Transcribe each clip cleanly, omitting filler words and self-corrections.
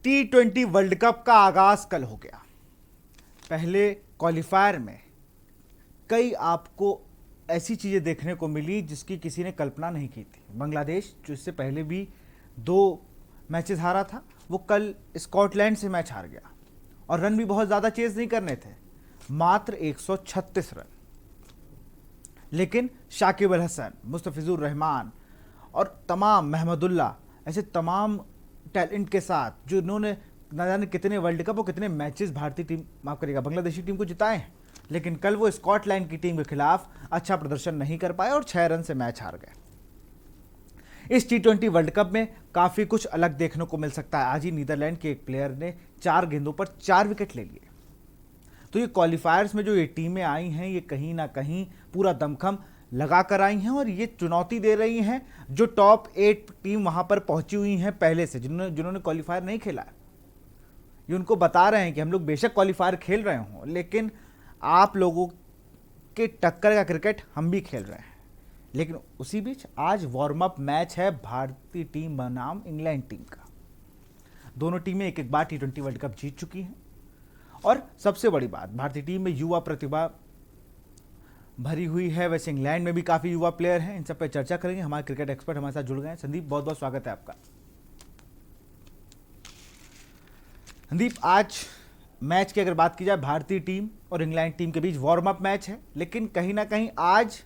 T20 world cup का आगाज कल हो गया। पहले क्वालिफायर में कई आपको ऐसी चीजें देखने को मिली जिसकी किसी ने कल्पना नहीं की थी। बांग्लादेश जो इससे पहले भी 2 मैचेस हारा था, वो कल स्कॉटलैंड से मैच हार गया और रन भी बहुत ज़्यादा चेज नहीं करने थे, मात्र 136 रन। लेकिन शाकिब अल हसन, मुस्तफिजुर रहमान और तमाम महमदुल्ला, ऐसे तमाम टैलेंट के साथ जो इन्होंने न जाने कितने वर्ल्ड कप और कितने मैचेस भारतीय टीम, माफ करिएगा, बांग्लादेशी टीम को जिताए हैं, लेकिन कल वो स्कॉटलैंड की टीम के खिलाफ अच्छा प्रदर्शन नहीं कर पाए और 6 रन से मैच हार गए। इस T20 वर्ल्ड कप में काफ़ी कुछ अलग देखने को मिल सकता है। आज ही नीदरलैंड के एक प्लेयर ने 4 गेंदों पर 4 विकेट ले लिए। तो ये क्वालिफायर्स में जो ये टीमें आई हैं, ये कहीं ना कहीं पूरा दमखम लगा कर आई हैं और ये चुनौती दे रही हैं जो टॉप 8 टीम वहां पर पहुंची हुई हैं पहले से, जिन्होंने क्वालिफायर नहीं खेला है। ये उनको बता रहे हैं कि हम लोग बेशक क्वालिफायर खेल रहे हों, लेकिन आप लोगों के टक्कर का क्रिकेट हम भी खेल रहे हैं। लेकिन उसी बीच आज वार्म अप मैच है भारतीय टीम बनाम इंग्लैंड टीम का। दोनों टीमें एक एक बार T20 वर्ल्ड कप जीत चुकी हैं और सबसे बड़ी बात, भारतीय टीम में युवा प्रतिभा भरी हुई है। वैसे इंग्लैंड में भी काफ़ी युवा प्लेयर हैं। इन सब पे चर्चा करेंगे। हमारे क्रिकेट एक्सपर्ट हमारे साथ जुड़ गए हैं। संदीप, बहुत बहुत स्वागत है आपका। संदीप, आज मैच की अगर बात की जाए, भारतीय टीम और इंग्लैंड टीम के बीच वार्म अप मैच है, लेकिन कहीं ना कहीं आज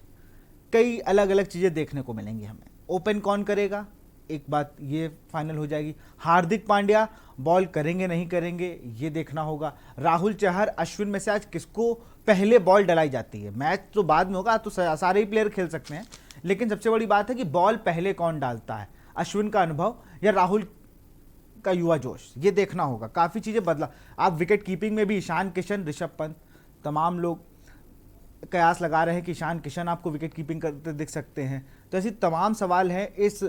कई अलग अलग चीज़ें देखने को मिलेंगी हमें। ओपन कौन करेगा, एक बात ये फाइनल हो जाएगी। हार्दिक पांड्या बॉल करेंगे नहीं करेंगे, ये देखना होगा। राहुल चहर, अश्विन में से आज किसको पहले बॉल डलाई जाती है? मैच तो बाद में होगा, तो सारे ही प्लेयर खेल सकते हैं, लेकिन सबसे बड़ी बात है कि बॉल पहले कौन डालता है, अश्विन का अनुभव या राहुल का युवा जोश, ये देखना होगा। काफ़ी चीज़ें बदला। आप विकेट कीपिंग में भी ईशान किशन, ऋषभ पंत, तमाम लोग कयास लगा रहे हैं कि ईशान किशन आपको विकेट कीपिंग करते दिख सकते हैं। तो ऐसी तमाम सवाल हैं इस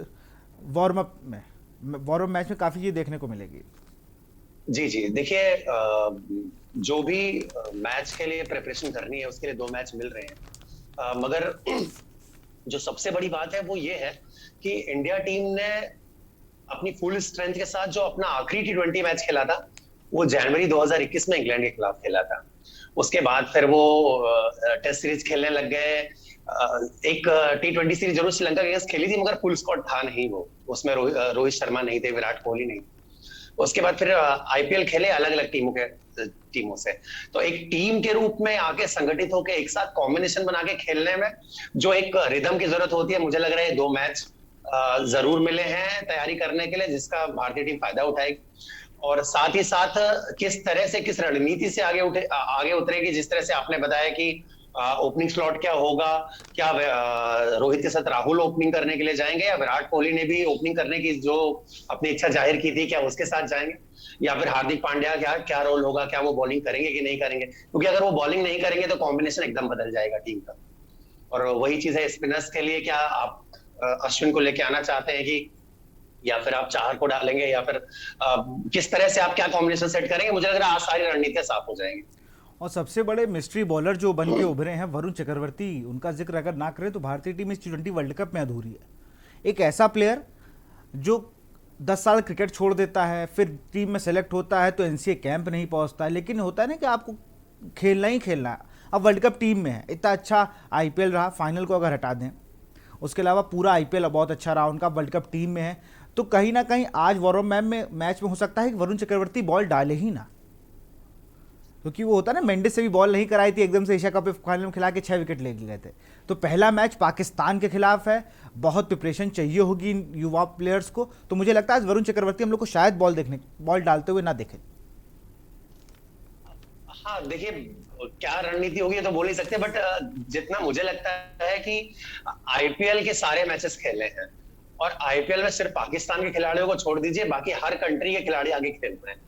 वार्म अप मैच में काफ़ी चीज़ें देखने को मिलेगी। जी जी, देखिए, जो भी मैच के लिए प्रिपरेशन करनी है उसके लिए 2 मैच मिल रहे हैं, मगर जो सबसे बड़ी बात है वो ये है कि इंडिया टीम ने अपनी फुल स्ट्रेंथ के साथ जो अपना आखिरी T20 मैच खेला था वो जनवरी 2021 में इंग्लैंड के खिलाफ खेला था। उसके बाद फिर वो टेस्ट सीरीज खेलने लग गए। एक T20 सीरीज जरूर श्रीलंका के अगेंस्ट खेली थी, मगर फुल स्क्वाड था नहीं वो, उसमें रोहित शर्मा नहीं थे, विराट कोहली नहीं। उसके बाद फिर आईपीएल खेले अलग अलग टीमों से। तो एक टीम के रूप में आके संगठित होकर एक साथ कॉम्बिनेशन बना के खेलने में जो एक रिदम की जरूरत होती है, मुझे लग रहा है 2 मैच जरूर मिले हैं तैयारी करने के लिए, जिसका भारतीय टीम फायदा उठाएगी। और साथ ही साथ किस तरह से, किस रणनीति से आगे उतरेगी, जिस तरह से आपने बताया कि ओपनिंग स्लॉट क्या होगा, क्या रोहित के साथ राहुल ओपनिंग करने के लिए जाएंगे या विराट कोहली ने भी ओपनिंग करने की जो अपनी इच्छा जाहिर की थी, क्या उसके साथ जाएंगे, या फिर हार्दिक पांड्या क्या रोल होगा, क्या वो बॉलिंग करेंगे कि नहीं करेंगे? क्योंकि अगर वो बॉलिंग नहीं करेंगे तो कॉम्बिनेशन एकदम बदल जाएगा टीम का। और वही चीज है स्पिनर्स के लिए, क्या आप अश्विन को लेके आना चाहते हैं कि, या फिर आप चाहर को डालेंगे, या फिर किस तरह से आप क्या कॉम्बिनेशन सेट करेंगे? मुझे लग रहा है आज सारी रणनीतियां साफ हो जाएंगी। और सबसे बड़े मिस्ट्री बॉलर जो बन के उभरे हैं, वरुण चक्रवर्ती, उनका जिक्र अगर ना करें तो भारतीय टीम इस T20 वर्ल्ड कप में अधूरी है। एक ऐसा प्लेयर जो 10 साल क्रिकेट छोड़ देता है, फिर टीम में सेलेक्ट होता है तो एनसीए कैंप नहीं पहुंचता है, लेकिन होता है ना कि आपको खेलना ही खेलना है। अब वर्ल्ड कप टीम में है, इतना अच्छा आईपीएल रहा, फाइनल को अगर हटा दें, उसके अलावा पूरा आईपीएल बहुत अच्छा रहा उनका, वर्ल्ड कप टीम में है, तो कहीं ना कहीं आज वार्म मैच में हो सकता है कि वरुण चक्रवर्ती बॉल डाले ही ना, क्योंकि वो होता है ना, मेंडिस से भी बॉल नहीं कराई थी, एकदम से एशिया कप फाइनल में खिला के 6 विकेट ले गए थे। तो पहला मैच पाकिस्तान के खिलाफ है, बहुत प्रिपरेशन चाहिए होगी इन युवा प्लेयर्स को। तो मुझे लगता है आज वरुण चक्रवर्ती हम लोग को शायद बॉल डालते हुए ना देखें। हाँ, देखिए, क्या रणनीति होगी तो बोल नहीं सकते, बट जितना मुझे लगता है कि आईपीएल के सारे मैचेस खेले हैं और आईपीएल में सिर्फ पाकिस्तान के खिलाड़ियों को छोड़ दीजिए, बाकी हर कंट्री के खिलाड़ी आगे खेल रहे हैं।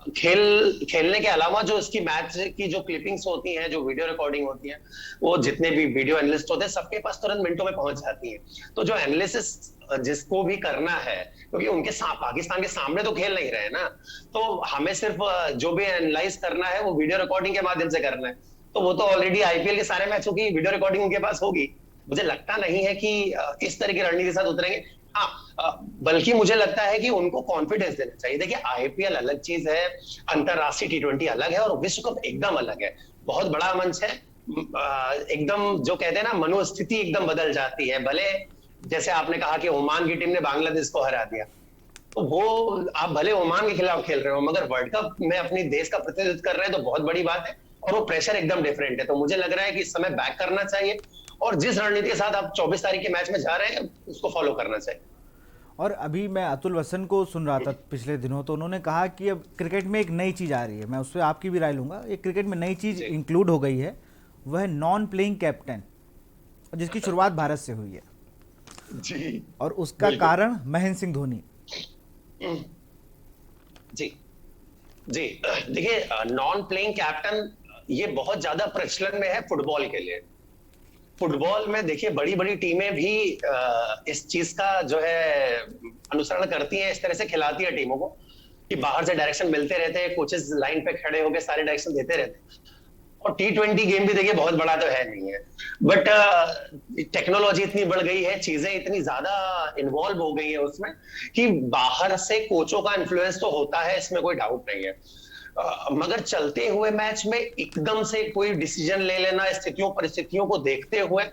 खेलने के अलावा जो इसकी मैच की जो क्लिपिंग्स होती हैं, जो वीडियो रिकॉर्डिंग होती है, वो जितने भी वीडियो एनालिस्ट होते हैं सबके पास तुरंत मिनटों में पहुंच जाती है। तो जो एनालिसिस जिसको भी करना है, क्योंकि उनके पाकिस्तान के सामने तो खेल नहीं रहे ना, तो हमें सिर्फ जो भी एनालाइज करना है वो वीडियो रिकॉर्डिंग के माध्यम से करना है। तो वो तो ऑलरेडी आईपीएल के सारे मैचों की वीडियो रिकॉर्डिंग उनके पास होगी। मुझे लगता नहीं है कि इस तरह की रणनीति के साथ उतरेंगे। हाँ, बल्कि मुझे लगता है कि उनको कॉन्फिडेंस देना चाहिए। देखिए, आईपीएल अलग चीज है, अंतरराष्ट्रीय टी20 अलग है और विश्व कप एकदम अलग है। बहुत बड़ा मंच है। एकदम जो कहते हैं ना, मनोस्थिति एकदम बदल जाती है। भले जैसे आपने कहा कि ओमान की टीम ने बांग्लादेश को हरा दिया, तो वो आप भले ओमान के खिलाफ खेल रहे हो, मगर वर्ल्ड कप में अपनी देश का प्रतिनिधित्व कर रहे हैं तो बहुत बड़ी बात है। और वो प्रेशर एकदम डिफरेंट है। तो मुझे लग रहा है कि इस समय बैक करना चाहिए और जिस रणनीति के साथ आप 24 तारीख के मैच में जा रहे हैं उसको फॉलो करना चाहिए। और अभी मैं अतुल वसन को सुन रहा था पिछले दिनों, तो उन्होंने कहा कि अब क्रिकेट में एक नई चीज़ आ रही है, मैं उस पर आपकी भी राय लूँगा। एक क्रिकेट में नई चीज़ जी इंक्लूड हो गई है, वह है नॉन प्लेइंग कैप्टन, जिसकी शुरुआत भारत से हुई है। जी और उसका बिल्कुल। कारण महेंद्र सिंह धोनी। जी जी देखिए, नॉन प्लेइंग कैप्टन ये बहुत ज्यादा प्रचलन में है फुटबॉल के लिए। फुटबॉल में देखिए, बड़ी बड़ी टीमें भी इस चीज का जो है अनुसरण करती हैं, इस तरह से खिलाती है टीमों को कि बाहर से डायरेक्शन मिलते रहते हैं, कोचेस लाइन पे खड़े होकर सारे डायरेक्शन देते रहते हैं। और टी20 गेम भी देखिए बहुत बड़ा तो है नहीं है, बट टेक्नोलॉजी इतनी बढ़ गई है, चीजें इतनी ज्यादा इन्वॉल्व हो गई है उसमें कि बाहर से कोचों का इन्फ्लुएंस तो होता है, इसमें कोई डाउट नहीं है। मगर चलते हुए मैच में एकदम से कोई डिसीजन ले लेना, स्थितियों परिस्थितियों को देखते हुए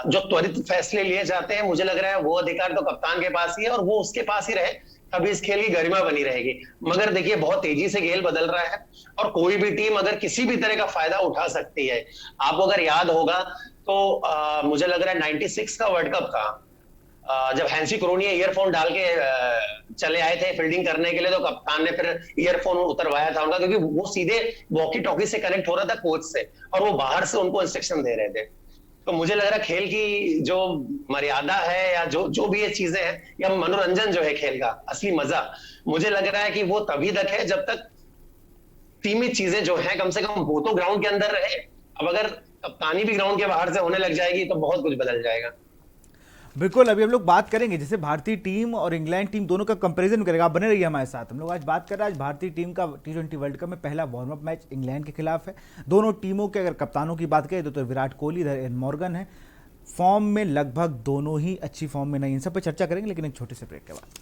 जो त्वरित फैसले लिए जाते हैं, मुझे लग रहा है वो अधिकार तो कप्तान के पास ही है और वो उसके पास ही रहे, तभी इस खेल की गरिमा बनी रहेगी। मगर देखिए, बहुत तेजी से खेल बदल रहा है और कोई भी टीम अगर किसी भी तरह का फायदा उठा सकती है। आपको अगर याद होगा तो मुझे लग रहा है 96 का वर्ल्ड कप था, जब हैंसी क्रोनिया ईयरफोन डाल के चले आए थे फील्डिंग करने के लिए, तो कप्तान ने फिर ईयरफोन उतरवाया था उनका, क्योंकि वो सीधे वॉकी टॉकी से कनेक्ट हो रहा था कोच से और वो बाहर से उनको इंस्ट्रक्शन दे रहे थे। तो मुझे लग रहा है खेल की जो मर्यादा है या जो जो भी ये चीजें हैं या मनोरंजन जो है खेल का असली मजा, मुझे लग रहा है कि वो तभी तक है जब तक सीमित चीजें जो है कम से कम वो तो ग्राउंड के अंदर रहे। अब अगर कप्तानी भी ग्राउंड के बाहर से होने लग जाएगी तो बहुत कुछ बदल जाएगा। बिल्कुल, अभी हम लोग बात करेंगे, जैसे भारतीय टीम और इंग्लैंड टीम दोनों का कंपैरिजन करेगा। आप बने रहिए हमारे साथ। हम लोग आज बात कर रहे हैं, आज भारतीय टीम का टी20 वर्ल्ड कप में पहला वार्म अप मैच इंग्लैंड के खिलाफ है। दोनों टीमों के अगर कप्तानों की बात करें तो विराट कोहली, इधर एन मॉर्गन है। फॉर्म में लगभग दोनों ही अच्छी फॉर्म में नहीं, इन सब पर चर्चा करेंगे, लेकिन एक छोटे से ब्रेक के बाद।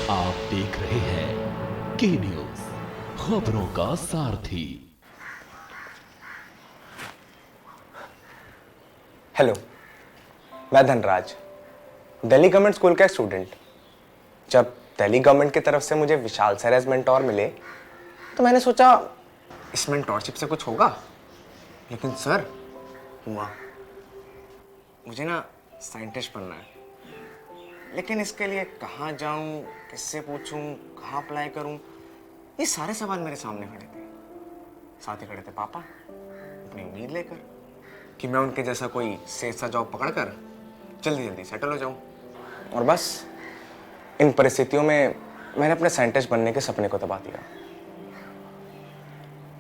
आप देख रहे हैं के न्यूज, खबरों का सारथी। हेलो, मैं धनराज, दिल्ली गवर्नमेंट स्कूल का स्टूडेंट। जब दिल्ली गवर्नमेंट की तरफ से मुझे विशाल सर एज मेंटोर मिले तो मैंने सोचा इस मेंटोरशिप से कुछ होगा, लेकिन सर हुआ। मुझे ना साइंटिस्ट बनना है, लेकिन इसके लिए कहाँ जाऊँ, किससे पूछूँ, कहाँ अप्लाई करूँ, ये सारे सवाल मेरे सामने खड़े थे। साथ ही खड़े थे पापा, अपनी उम्मीद लेकर कि मैं उनके जैसा कोई सेफ सा जॉब पकड़कर जल्दी जल्दी सेटल हो जाऊँ। और बस इन परिस्थितियों में मैंने अपने साइंटिस्ट बनने के सपने को दबा दिया।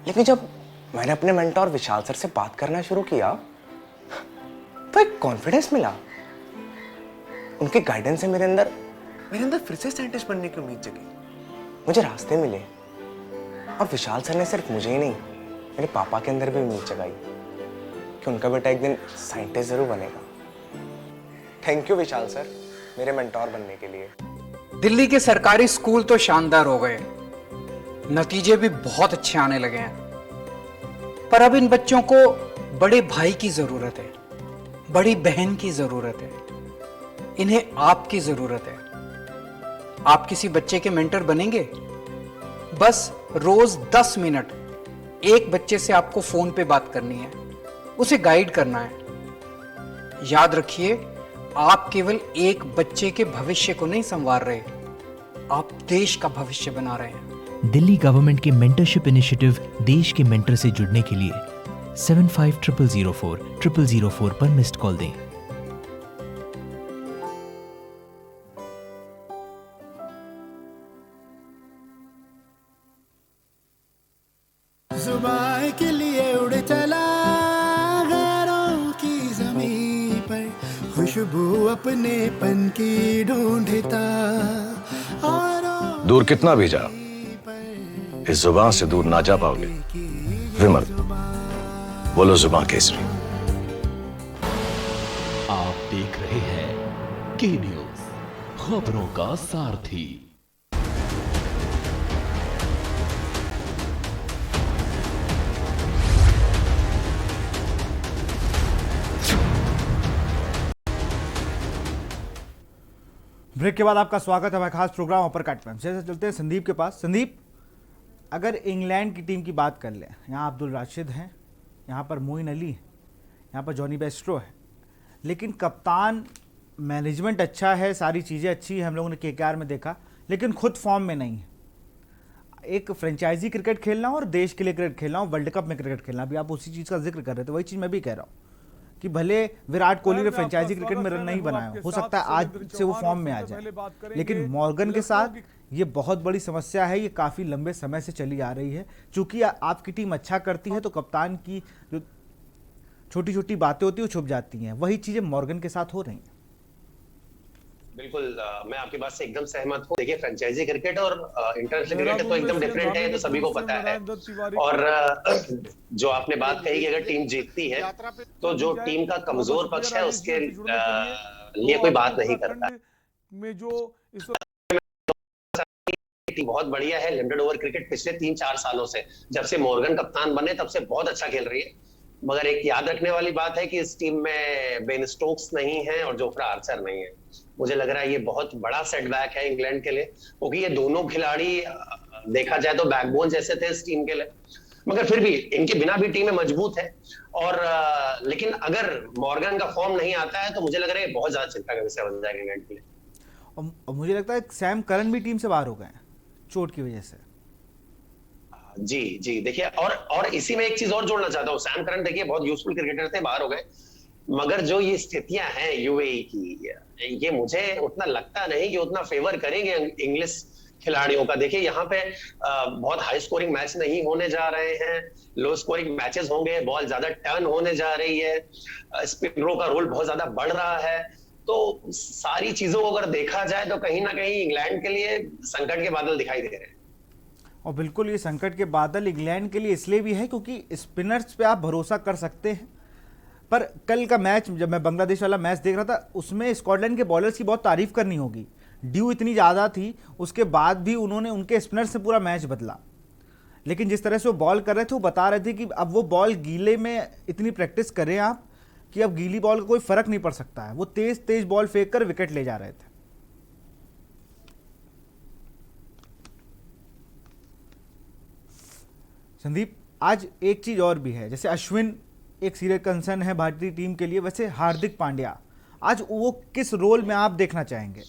लेकिन जब मैंने अपने मेंटोर विशाल सर से बात करना शुरू किया तो एक कॉन्फिडेंस मिला। उनके गाइडेंस से मेरे अंदर फिर से साइंटिस्ट बनने की उम्मीद जगी। मुझे रास्ते मिले और विशाल सर ने सिर्फ मुझे ही नहीं, मेरे पापा के अंदर भी उम्मीद जगाई कि उनका बेटा एक दिन साइंटिस्ट जरूर बनेगा। थैंक यू विशाल सर, मेरे मेंटोर बनने के लिए। दिल्ली के सरकारी स्कूल तो शानदार हो गए, नतीजे भी बहुत अच्छे आने लगे हैं, पर अब इन बच्चों को बड़े भाई की जरूरत है, बड़ी बहन की जरूरत है, इन्हें आपकी जरूरत है। आप किसी बच्चे के मेंटर बनेंगे? बस रोज 10 मिनट एक बच्चे से आपको फोन पे बात करनी है, उसे गाइड करना है। याद रखिए, आप केवल एक बच्चे के भविष्य को नहीं संवार रहे, आप देश का भविष्य बना रहे हैं। दिल्ली गवर्नमेंट के मेंटरशिप इनिशिएटिव देश के मेंटर से जुड़ने के लिए 750004 पर मिस्ड कॉल दें। जुबान के लिए उड़ चला गैरों की ज़मीं पर, खुशबू खुशबू अपनेपन की ढूंढता और दूर कितना भी जाओ, इस जुबान से दूर ना जा पाओगे। विमल, बोलो जुबान केसरी। आप देख रहे हैं के न्यूज, खबरों का सारथी। ब्रेक के बाद आपका स्वागत है हमारे खास प्रोग्राम अपर कट में। जैसे चलते हैं संदीप के पास। संदीप, अगर इंग्लैंड की टीम की बात कर लें, यहाँ अब्दुल राशिद हैं, यहाँ पर मोइन अली है, यहाँ पर जॉनी बेस्ट्रो है, लेकिन कप्तान मैनेजमेंट अच्छा है, सारी चीज़ें अच्छी हैं, हम लोगों ने केकेआर में देखा, लेकिन खुद फॉर्म में नहीं है। एक फ्रेंचाइजी क्रिकेट खेलना और देश के लिए क्रिकेट खेलना और वर्ल्ड कप में क्रिकेट खेलना, अभी आप उसी चीज़ का जिक्र कर रहे थे, वही चीज़ मैं भी कह रहा हूँ कि भले विराट कोहली ने फ्रेंचाइजी क्रिकेट में रन नहीं बनाया, हो सकता है आज से वो फॉर्म में आ जाए, लेकिन मॉर्गन के साथ ये बहुत बड़ी समस्या है। ये काफ़ी लंबे समय से चली आ रही है। चूंकि आपकी टीम अच्छा करती है तो कप्तान की जो छोटी छोटी बातें होती है वो छुप जाती हैं। वही चीज़ें मॉर्गन के साथ हो रही हैं। बिल्कुल, मैं आपकी बात से एकदम सहमत हूँ। देखिए, फ्रेंचाइजी क्रिकेट और इंटरनेशनल क्रिकेट तो एकदम डिफरेंट है, तो सभी को पता है। और जो आपने बात कही कि अगर टीम जीतती है तो जो टीम का कमजोर पक्ष है उसके लिए कोई बात नहीं करता। टीम बहुत बढ़िया है। लिमिटेड ओवर क्रिकेट पिछले 3-4 सालों से, जब से मॉर्गन कप्तान बने तब से बहुत अच्छा खेल रही है। मगर एक याद रखने वाली बात है कि इस टीम में बेन स्टोक्स नहीं है और जोफ्रा आर्चर नहीं है। मुझे लग रहा है ये बहुत बड़ा सेटबैक है इंग्लैंड के लिए, क्योंकि ये दोनों खिलाड़ी देखा जाए तो बैकबोन जैसे थे इस टीम के लिए। मगर फिर भी इनके बिना भी टीम मजबूत है। और लेकिन अगर मॉर्गन का फॉर्म नहीं आता है तो मुझे लग रहा है बहुत ज्यादा चिंता का विषय बन जाएगा इंग्लैंड के लिए। और मुझे लगता है सैम करन भी टीम से बाहर हो गए हैं चोट की वजह से। जी जी, देखिए, और इसी में एक चीज और जोड़ना चाहता हूँ। सैम करन देखिए बहुत यूजफुल क्रिकेटर थे, बाहर हो गए। मगर जो ये स्थितियां हैं यूएई की, ये मुझे उतना लगता नहीं कि उतना फेवर करेंगे इंग्लिश खिलाड़ियों का। देखिए, यहाँ पे बहुत हाई स्कोरिंग मैच नहीं होने जा रहे हैं, लो स्कोरिंग मैचेस होंगे, बॉल ज्यादा टर्न होने जा रही है, स्पिनरों का रोल बहुत ज्यादा बढ़ रहा है। तो सारी चीजों को अगर देखा जाए तो कहीं ना कहीं इंग्लैंड के लिए संकट के बादल दिखाई दे रहे हैं। और बिल्कुल ये संकट के बादल इंग्लैंड के लिए इसलिए भी है क्योंकि स्पिनर्स पे आप भरोसा कर सकते हैं। पर कल का मैच, जब मैं बांग्लादेश वाला मैच देख रहा था, उसमें स्कॉटलैंड के बॉलर्स की बहुत तारीफ करनी होगी। ड्यू इतनी ज़्यादा थी, उसके बाद भी उन्होंने उनके स्पिनर से पूरा मैच बदला। लेकिन जिस तरह से वो बॉल कर रहे थे, वो बता रहे थे कि अब वो बॉल गीले में इतनी प्रैक्टिस करें आप कि अब गीली बॉल का कोई फर्क नहीं पड़ सकता है। वो तेज तेज बॉल फेंक कर विकेट ले जा रहे थे। संदीप, आज एक चीज और भी है, जैसे अश्विन एक सीरियस कंसर्न है भारतीय टीम के लिए, वैसे हार्दिक पांड्या आज वो किस रोल में आप देखना चाहेंगे?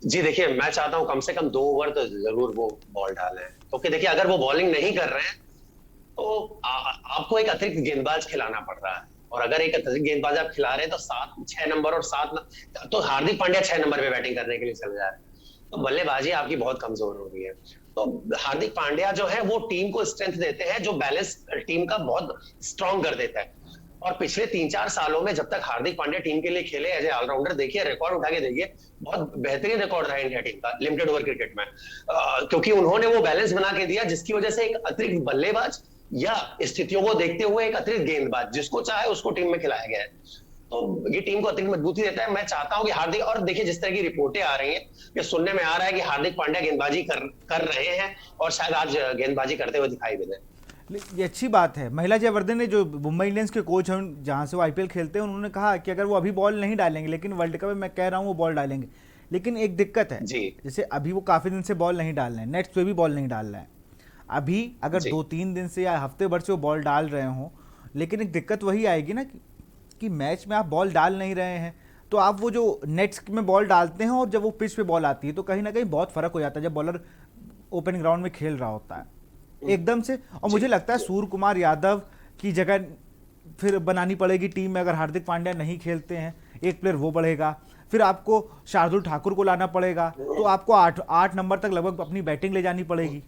जी देखिए, मैं चाहता हूं कम से कम 2 ओवर तो जरूर वो बॉल डालें, क्योंकि देखिए अगर वो बॉलिंग नहीं कर रहे हैं तो आपको एक अतिरिक्त गेंदबाज खिलाना पड़ रहा है। और अगर एक अतिरिक्त गेंदबाज आप खिला रहे हैं तो 6 नंबर और 7 तो हार्दिक पांड्या 6 नंबर पे बैटिंग करने के लिए चल जा रहे हैं, तो बल्लेबाजी आपकी बहुत कमजोर हो रही है। तो हार्दिक पांड्या जो है वो टीम को स्ट्रेंथ देते हैं, जो बैलेंस टीम का बहुत स्ट्रांग कर देता है। और पिछले 3-4 सालों में जब तक हार्दिक पांड्या टीम के लिए खेले एज ए ऑलराउंडर, देखिए रिकॉर्ड उठा के देखिए, बहुत बेहतरीन रिकॉर्ड रहा इंडिया टीम का लिमिटेड ओवर क्रिकेट में, क्योंकि उन्होंने वो बैलेंस बना के दिया जिसकी वजह से एक अतिरिक्त बल्लेबाज या स्थितियों को देखते हुए एक अतिरिक्त गेंदबाज जिसको चाहे उसको टीम में खिलाया गया है। तो ये टीम को अतिरिक्त मजबूती देता है। मैं चाहता हूं कि हार्दिक, और देखिए जिस तरह की रिपोर्टें आ रही हैं, ये सुनने में आ रहा है कि हार्दिक पांड्या गेंदबाजी कर रहे हैं और शायद आज गेंदबाजी करते हुए दिखाई भी दें। ये अच्छी बात है। महिला जयवर्धन ने, जो मुंबई इंडियंस के कोच हैं जहां से वो आईपीएल खेलते हैं, उन्होंने कहा कि अगर वो अभी बॉल नहीं डालेंगे लेकिन वर्ल्ड कप में मैं कह रहा हूं वो बॉल डालेंगे। लेकिन एक दिक्कत है, जैसे अभी वो काफी दिन से बॉल नहीं डाल रहे हैं, नेट्स पे भी बॉल नहीं डाल रहे हैं। अभी अगर 2-3 दिन से या हफ्ते भर से वो बॉल डाल रहे हों, लेकिन एक दिक्कत वही आएगी ना कि मैच में आप बॉल डाल नहीं रहे हैं, तो आप वो जो नेट्स में बॉल डालते हैं और जब वो पिच पे बॉल आती है तो कहीं ना कहीं बहुत फर्क हो जाता है जब बॉलर ओपन ग्राउंड में खेल रहा होता है एकदम से। और मुझे लगता है सूर्य कुमार यादव की जगह फिर बनानी पड़ेगी टीम में। अगर हार्दिक पांड्या नहीं खेलते हैं, एक प्लेयर वो बढ़ेगा, फिर आपको शार्दुल ठाकुर को लाना पड़ेगा, तो आपको 8 नंबर तक लगभग अपनी बैटिंग ले जानी पड़ेगी।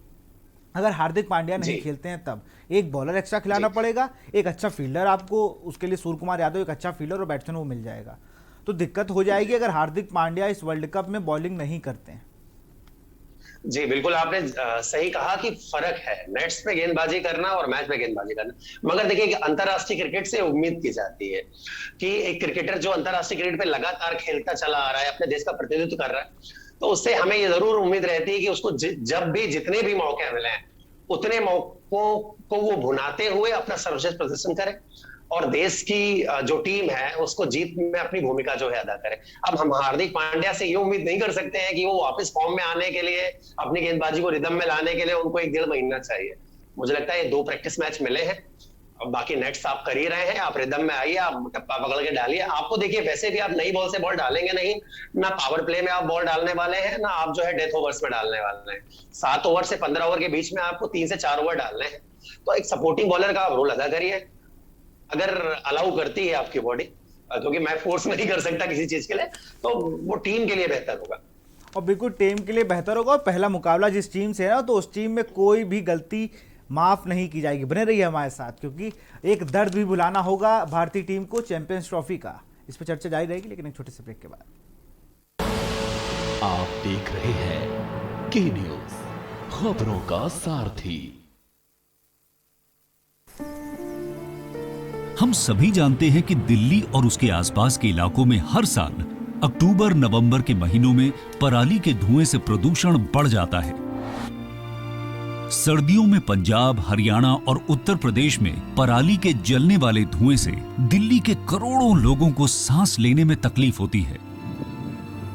अगर हार्दिक पांड्या नहीं जी। खेलते हैं तब एक बॉलर एक्स्ट्रा खिलाना पड़ेगा, एक अच्छा फील्डर आपको, उसके लिए सूर्य कुमार यादव एक अच्छा फील्डर और बैट्समैन वो मिल जाएगा। तो दिक्कत हो जाएगी अगर हार्दिक पांड्या इस वर्ल्ड कप में बॉलिंग नहीं करते हैं। जी बिल्कुल, आपने सही कहा कि फर्क है नेट्स पे गेंदबाजी करना और मैच पे गेंदबाजी करना। मगर देखिए कि अंतरराष्ट्रीय क्रिकेट से उम्मीद की जाती है कि एक क्रिकेटर जो अंतरराष्ट्रीय क्रिकेट पे लगातार खेलता चला आ रहा है, अपने देश का प्रतिनिधित्व कर रहा है, तो उससे हमें ये जरूर उम्मीद रहती है कि उसको जब भी जितने भी मौके मिले उतने मौकों को वो भुनाते हुए अपना सर्वश्रेष्ठ प्रदर्शन करे और देश की जो टीम है उसको जीत में अपनी भूमिका जो है अदा करे। अब हम हार्दिक पांड्या से ये उम्मीद नहीं कर सकते हैं कि वो वापस फॉर्म में आने के लिए, अपनी गेंदबाजी को रिदम में लाने के लिए उनको 1-1.5 महीना चाहिए। मुझे लगता है ये 2 प्रैक्टिस मैच मिले हैं, अब बाकी नेट्स आप कर ही रहे हैं, आप रिदम में आइए, आप टप्पा पकड़ के डालिए। आपको देखिए वैसे भी आप नई बॉल से बॉल डालेंगे नहीं, ना पावर प्ले में आप बॉल डालने वाले हैं, ना आप जो है डेथ ओवर्स में डालने वाले हैं। 7 ओवर से 15 ओवर के बीच में आपको 3 से 4 ओवर डालने हैं। तो एक सपोर्टिंग बॉलर का आप रोल अदा करिए अगर अलाउ करती है आपकी बॉडी, क्योंकि मैं फोर्स नहीं कर सकता किसी चीज के लिए, तो वो टीम के लिए बेहतर होगा। और बिल्कुल टीम के लिए बेहतर होगा। और पहला मुकाबला जिस टीम से है ना, तो उस टीम में कोई भी गलती माफ नहीं की जाएगी। बने रहिए हमारे साथ, क्योंकि एक दर्द भी भुलाना होगा भारतीय टीम को चैंपियंस ट्रॉफी का। इस पर चर्चा जारी रहेगी, लेकिन एक छोटे से ब्रेक के बाद। आप देख रहे हैं के न्यूज, खबरों का सारथी। हम सभी जानते हैं कि दिल्ली और उसके आसपास के इलाकों में हर साल अक्टूबर नवंबर के महीनों में पराली के धुएं से प्रदूषण बढ़ जाता है। सर्दियों में पंजाब, हरियाणा और उत्तर प्रदेश में पराली के जलने वाले धुएं से दिल्ली के करोड़ों लोगों को सांस लेने में तकलीफ होती है।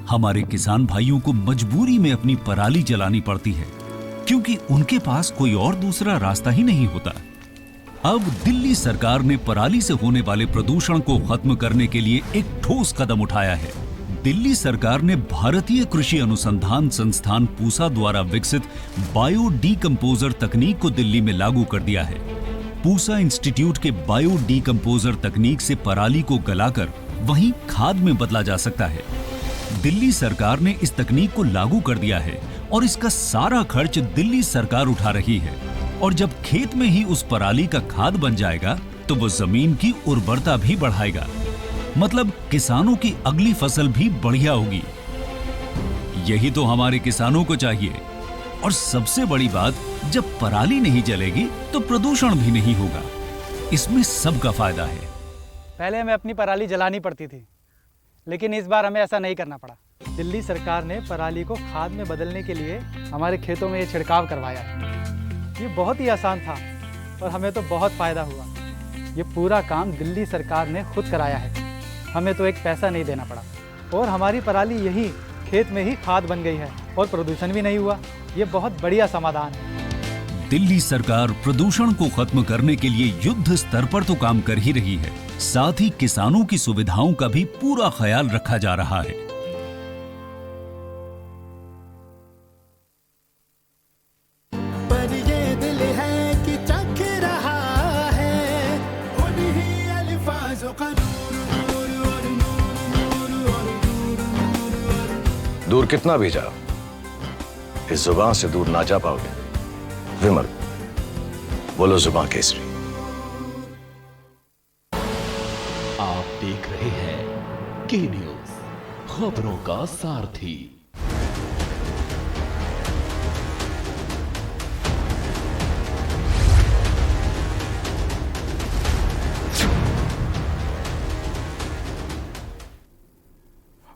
हमारे किसान भाइयों को मजबूरी में अपनी पराली जलानी पड़ती है, क्योंकि उनके पास कोई और दूसरा रास्ता ही नहीं होता। अब दिल्ली सरकार ने पराली से होने वाले प्रदूषण को खत्म करने के लिए एक ठोस कदम उठाया है। दिल्ली सरकार ने भारतीय कृषि अनुसंधान संस्थान पूसा द्वारा विकसित बायो डीकंपोजर तकनीक को दिल्ली में लागू कर दिया है। पूसा इंस्टीट्यूट के बायो डीकंपोजर तकनीक से पराली को गलाकर वहीं खाद में बदला जा सकता है। दिल्ली सरकार ने इस तकनीक को लागू कर दिया है और इसका सारा खर्च दिल्ली सरकार उठा रही है। और जब खेत में ही उस पराली का खाद बन जाएगा तो वो जमीन की उर्वरता भी बढ़ाएगा, मतलब किसानों की अगली फसल भी बढ़िया होगी। यही तो हमारे किसानों को चाहिए। और सबसे बड़ी बात, जब पराली नहीं जलेगी तो प्रदूषण भी नहीं होगा। इसमें सबका फायदा है। पहले हमें अपनी पराली जलानी पड़ती थी, लेकिन इस बार हमें ऐसा नहीं करना पड़ा। दिल्ली सरकार ने पराली को खाद में बदलने के लिए हमारे खेतों में ये छिड़काव करवाया है। ये बहुत ही आसान था और हमें तो बहुत फ़ायदा हुआ। ये पूरा काम दिल्ली सरकार ने खुद कराया है, हमें तो एक पैसा नहीं देना पड़ा और हमारी पराली यही खेत में ही खाद बन गई है और प्रदूषण भी नहीं हुआ। ये बहुत बढ़िया समाधान है। दिल्ली सरकार प्रदूषण को खत्म करने के लिए युद्ध स्तर पर तो काम कर ही रही है, साथ ही किसानों की सुविधाओं का भी पूरा ख्याल रखा जा रहा है। पर ये दिल है कि चख रहा है उन्हीं अल्फाजों का दूर कितना भी जाओ, इस जुबान से दूर ना जा पाओगे। विमल, बोलो जुबान केसरी। आप देख रहे हैं के न्यूज, खबरों का सारथी।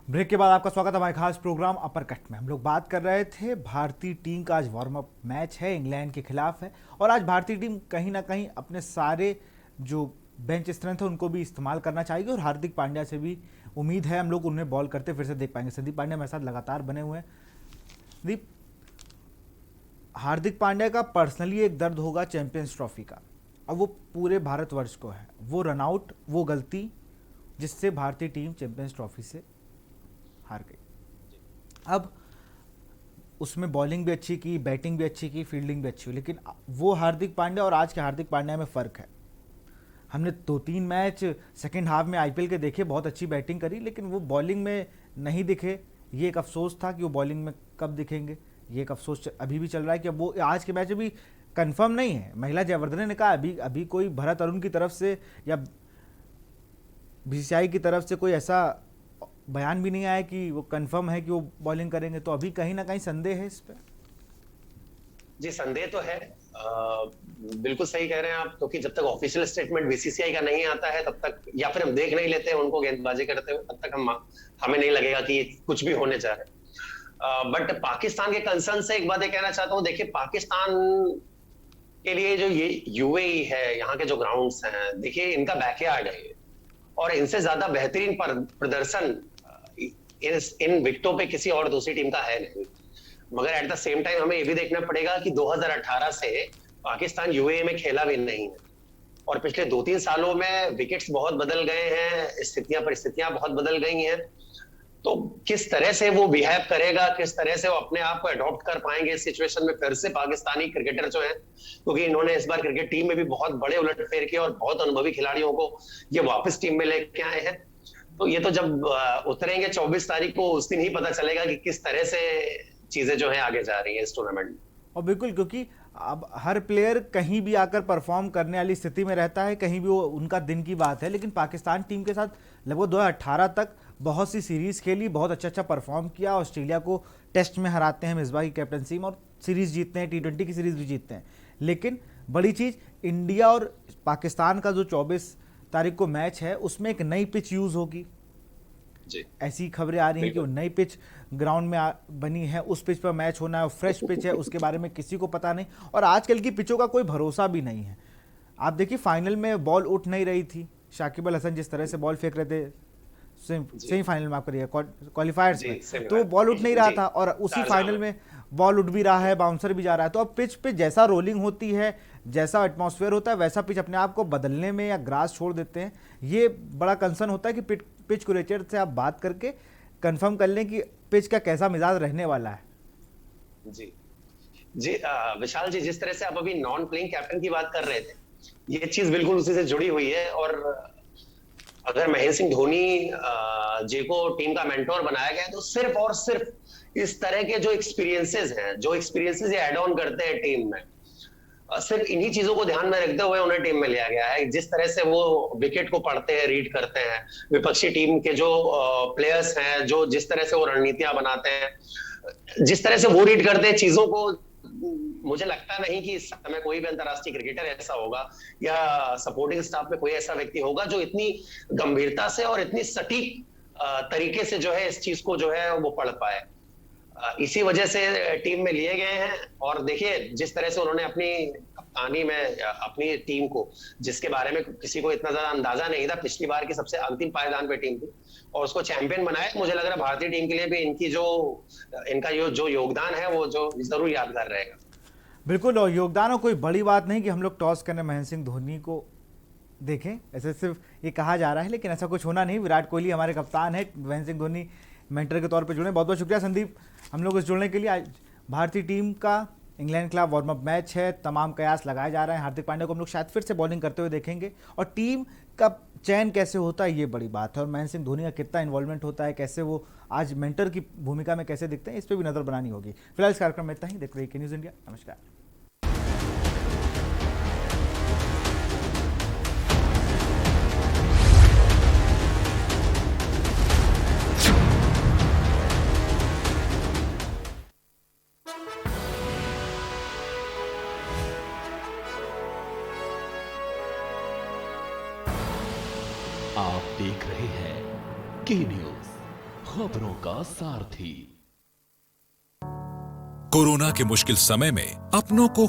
ब्रेक के बाद आपका स्वागत है हमारे खास प्रोग्राम अपर कट में। हम लोग बात कर रहे थे भारतीय टीम का आज वार्म अप मैच है, इंग्लैंड के खिलाफ है और आज भारतीय टीम कहीं ना कहीं अपने सारे जो बेंच स्ट्रेंथ है उनको भी इस्तेमाल करना चाहिए और हार्दिक पांड्या से भी उम्मीद है हम लोग उन्हें बॉल करते फिर से देख पाएंगे। संदीप पांड्या मेरे साथ लगातार बने हुए हैं। संदीप, हार्दिक पांड्या का पर्सनली एक दर्द होगा चैंपियंस ट्रॉफी का, और वो पूरे भारतवर्ष को है। वो रनआउट, वो गलती जिससे भारतीय टीम चैंपियंस ट्रॉफी से हार गई। अब उसमें बॉलिंग भी अच्छी की, बैटिंग भी अच्छी की, फील्डिंग भी अच्छी हुई, लेकिन वो हार्दिक पांड्या और आज के हार्दिक पांड्या में फ़र्क है। हमने 2-3 मैच सेकेंड हाफ में आईपीएल के देखे, बहुत अच्छी बैटिंग करी, लेकिन वो बॉलिंग में नहीं दिखे। ये एक अफसोस था कि वो बॉलिंग में कब दिखेंगे, ये एक अफसोस अभी भी चल रहा है कि अब वो आज के मैच में भी कंफर्म नहीं है। महिला जयवर्धने ने कहा अभी कोई भरत अरुण की तरफ से या बीसीसीआई की तरफ से कोई ऐसा बयान भी नहीं आया कि वो कंफर्म है कि वो बॉलिंग करेंगे, तो अभी कहीं ना कहीं संदेह है इस पे। जी संदेह तो है, बिल्कुल सही कह रहे हैं आप, क्योंकि जब तक ऑफिशियल स्टेटमेंट बीसीसीआई का नहीं आता है तब तक, या फिर हम देख नहीं लेते हैं उनको गेंदबाजी करते हुए, तब तक हमें नहीं लगेगा कि कुछ भी होने जा रहा है। बट पाकिस्तान के कंसर्न से एक बात ये कहना चाहता हूँ, देखिए पाकिस्तान के लिए जो ये यूएई है, यहाँ के जो ग्राउंड्स हैं, देखिए इनका बैकयार्ड है और इनसे ज्यादा बेहतरीन प्रदर्शन इन विकेटों पे किसी और दूसरी टीम का है नहीं। मगर एट द सेम टाइम हमें ये भी देखना पड़ेगा कि 2018 से पाकिस्तान यूएई में खेला भी नहीं है और पिछले 2-3 सालों में विकेट्स बहुत बदल गए हैं, परिस्थितियां बहुत बदल गई हैं। तो किस तरह से वो बिहेव करेगा, किस तरह से वो अपने आप को अडॉप्ट कर पाएंगे इस सिचुएशन में, फिर से पाकिस्तानी क्रिकेटर जो है, क्योंकि इन्होंने इस बार क्रिकेट टीम में भी बहुत बड़े उलटफेर किए और बहुत अनुभवी खिलाड़ियों को ये वापस टीम में लेके आए हैं। तो ये तो जब उतरेंगे 24 तारीख को, उस दिन ही पता चलेगा कि किस तरह से चीजें जो है आगे जा रही है इस टूर्नामेंट में। और बिल्कुल, क्योंकि अब हर प्लेयर कहीं भी आकर परफॉर्म करने वाली स्थिति में रहता है, कहीं भी वो उनका दिन की बात है। लेकिन पाकिस्तान टीम के साथ लगभग 2018 तक बहुत सी सीरीज खेली, बहुत अच्छा परफॉर्म किया, ऑस्ट्रेलिया को टेस्ट में हराते हैं मिसबा की कैप्टनसी में और सीरीज जीतते हैं, T20 की सीरीज भी जीतते हैं। लेकिन बड़ी चीज़, इंडिया और पाकिस्तान का जो 24 तारीख को मैच है उसमें एक नई पिच यूज़ होगी। ऐसी खबरें आ रही हैं कि वो नई पिच ग्राउंड में बनी है, उस पिच पर मैच होना है, फ्रेश पिच है, उसके बारे में किसी को पता नहीं। और आजकल की पिचों का कोई भरोसा भी नहीं है। आप देखिए फाइनल में बॉल उठ नहीं रही थी, शाकिब अल हसन जिस तरह से बॉल फेंक रहे थे सेमीफाइनल में, आप करिए क्वालिफायर्स में, तो बॉल उठ नहीं रहा था और उसी फाइनल में बॉल उठ भी रहा है, बाउंसर भी जा रहा है। तो अब पिच पे जैसा रोलिंग होती है, जैसा एटमॉस्फेयर होता है, वैसा पिच अपने आप को बदलने में या ग्रास छोड़ देते हैं। ये बड़ा कंसर्न होता है कि पिच क्यूरेटर से आप बात करके कंफर्म कर लें कि पिच का कैसा मिजाज रहने वाला है। जी विशाल जी, जिस तरह से आप अभी नॉन प्लेइंग कैप्टन की बात कर रहे थे, ये चीज बिल्कुल उसी से जुड़ी हुई है। और अगर महेंद्र सिंह धोनी जी को टीम का मेंटोर बनाया गया है तो सिर्फ और सिर्फ इस तरह के जो एक्सपीरियंसेस ये ऐड ऑन करते हैं टीम में, सिर्फ इन्हीं चीजों को ध्यान में रखते हुए उन्हें टीम में लिया गया है। जिस तरह से वो विकेट को पढ़ते हैं, रीड करते हैं, विपक्षी टीम के जो प्लेयर्स हैं, जो जिस तरह से वो रणनीतियां बनाते हैं, जिस तरह से वो रीड करते हैं चीजों को, मुझे लगता नहीं कि इस समय कोई भी अंतरराष्ट्रीय क्रिकेटर ऐसा होगा या सपोर्टिंग स्टाफ में कोई ऐसा व्यक्ति होगा जो इतनी गंभीरता से और इतनी सटीक तरीके से जो है इस चीज को जो है वो पढ़ पाए। इसी वजह से टीम में लिए गए हैं। और देखिए जिस तरह से उन्होंने अपनी कप्तानी में अपनी टीम को, जिसके बारे में किसी को इतना ज्यादा अंदाजा नहीं था, पिछली बार की सबसे अंतिम पायदान पे टीम थी और उसको चैंपियन बनाया, मुझे लग रहा है भारतीय टीम के लिए भी इनका जो योगदान है वो जो जरूर यादगार रहेगा। बिल्कुल, और योगदान हो कोई बड़ी बात नहीं कि हम लोग टॉस करने महेंद्र सिंह धोनी को देखें, ऐसे सिर्फ ये कहा जा रहा है, लेकिन ऐसा कुछ होना नहीं। विराट कोहली हमारे कप्तान है, महेंद्र सिंह धोनी मेंटर के तौर पे जुड़े। बहुत बहुत शुक्रिया संदीप हम लोग इस जुड़ने के लिए। आज भारतीय टीम का इंग्लैंड के खिलाफ वार्म अप मैच है, तमाम कयास लगाए जा रहे हैं। हार्दिक पांड्या को हम लोग शायद फिर से बॉलिंग करते हुए देखेंगे और टीम का चयन कैसे होता है ये बड़ी बात है, और महेंद्र सिंह धोनी का कितना इन्वॉल्वमेंट होता है, कैसे वो आज मेंटर की भूमिका में कैसे दिखते हैं, इस पर भी नजर बनानी होगी। फिलहाल इस कार्यक्रम में इतना ही। देखते रहिए न्यूज़ इंडिया। नमस्कार। आप देख रहे हैं के न्यूज, खबरों का सारथी। कोरोना के मुश्किल समय में अपनों को